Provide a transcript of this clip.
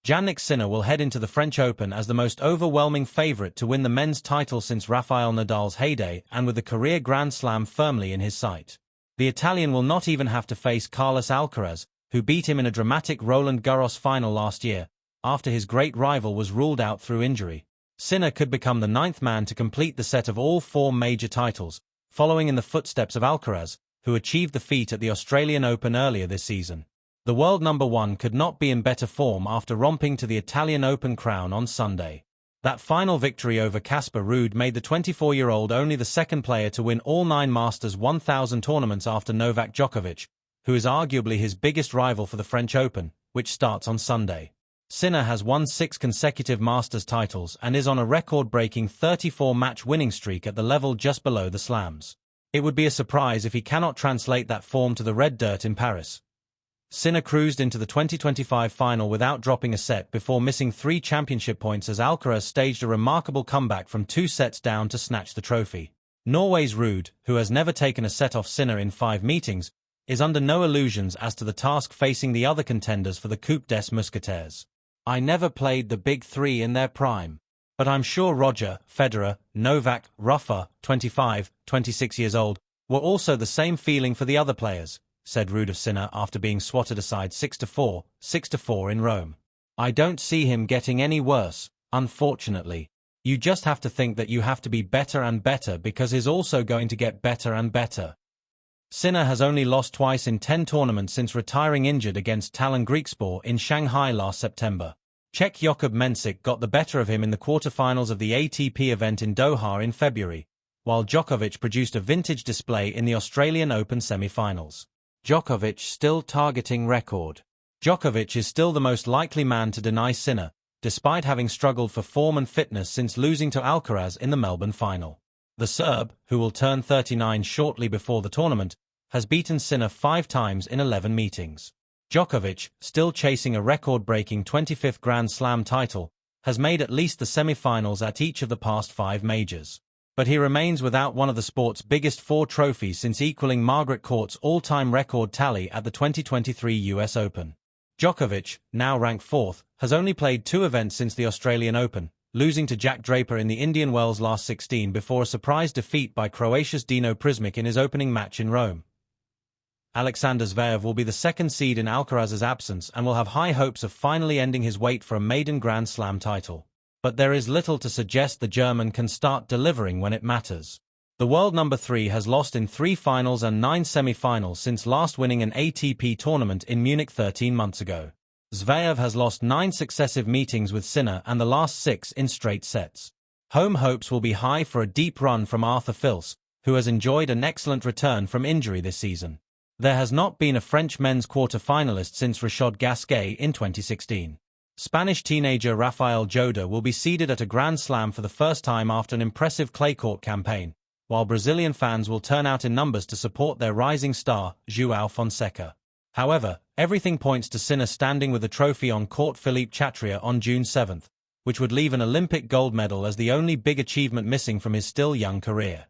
Jannik Sinner will head into the French Open as the most overwhelming favorite to win the men's title since Rafael Nadal's heyday and with the career Grand Slam firmly in his sight. The Italian will not even have to face Carlos Alcaraz, who beat him in a dramatic Roland Garros final last year, after his great rival was ruled out through injury. Sinner could become the 9th man to complete the set of all 4 major titles, following in the footsteps of Alcaraz, who achieved the feat at the Australian Open earlier this season. The world number 1 could not be in better form after romping to the Italian Open crown on Sunday. That final victory over Casper Ruud made the 24-year-old only the 2nd player to win all 9 Masters 1000 tournaments after Novak Djokovic, who is arguably his biggest rival for the French Open, which starts on Sunday. Sinner has won 6 consecutive Masters titles and is on a record-breaking 34-match winning streak at the level just below the Slams. It would be a surprise if he cannot translate that form to the red dirt in Paris. Sinner cruised into the 2025 final without dropping a set before missing 3 championship points as Alcaraz staged a remarkable comeback from 2 sets down to snatch the trophy. Norway's Ruud, who has never taken a set off Sinner in 5 meetings, is under no illusions as to the task facing the other contenders for the Coupe des Mousquetaires. I never played the big 3 in their prime. But I'm sure Roger, Federer, Novak, Rafa, 25, 26 years old, were also the same feeling for the other players, said Ruud of Sinner after being swatted aside 6-4, 6-4 in Rome. I don't see him getting any worse, unfortunately. You just have to think that you have to be better and better because he's also going to get better and better. Sinner has only lost twice in 10 tournaments since retiring injured against Talon Griekspoor in Shanghai last September. Czech Jakub Mensik got the better of him in the quarterfinals of the ATP event in Doha in February, while Djokovic produced a vintage display in the Australian Open semi-finals. Djokovic still targeting record. Djokovic is still the most likely man to deny Sinner, despite having struggled for form and fitness since losing to Alcaraz in the Melbourne final. The Serb, who will turn 39 shortly before the tournament, has beaten Sinner 5 times in 11 meetings. Djokovic, still chasing a record-breaking 25th Grand Slam title, has made at least the semi-finals at each of the past 5 majors. But he remains without one of the sport's biggest 4 trophies since equaling Margaret Court's all-time record tally at the 2023 US Open. Djokovic, now ranked 4th, has only played 2 events since the Australian Open, losing to Jack Draper in the Indian Wells last 16 before a surprise defeat by Croatia's Dino Prismic in his opening match in Rome. Alexander Zverev will be the 2nd seed in Alcaraz's absence and will have high hopes of finally ending his wait for a maiden Grand Slam title. But there is little to suggest the German can start delivering when it matters. The world number 3 has lost in 3 finals and 9 semi-finals since last winning an ATP tournament in Munich 13 months ago. Zverev has lost 9 successive meetings with Sinner and the last 6 in straight sets. Home hopes will be high for a deep run from Arthur Fils, who has enjoyed an excellent return from injury this season. There has not been a French men's quarter-finalist since Richard Gasquet in 2016. Spanish teenager Rafael Joda will be seeded at a Grand Slam for the first time after an impressive clay court campaign, while Brazilian fans will turn out in numbers to support their rising star, João Fonseca. However, everything points to Sinner standing with the trophy on court Philippe Chatrier on June 7, which would leave an Olympic gold medal as the only big achievement missing from his still young career.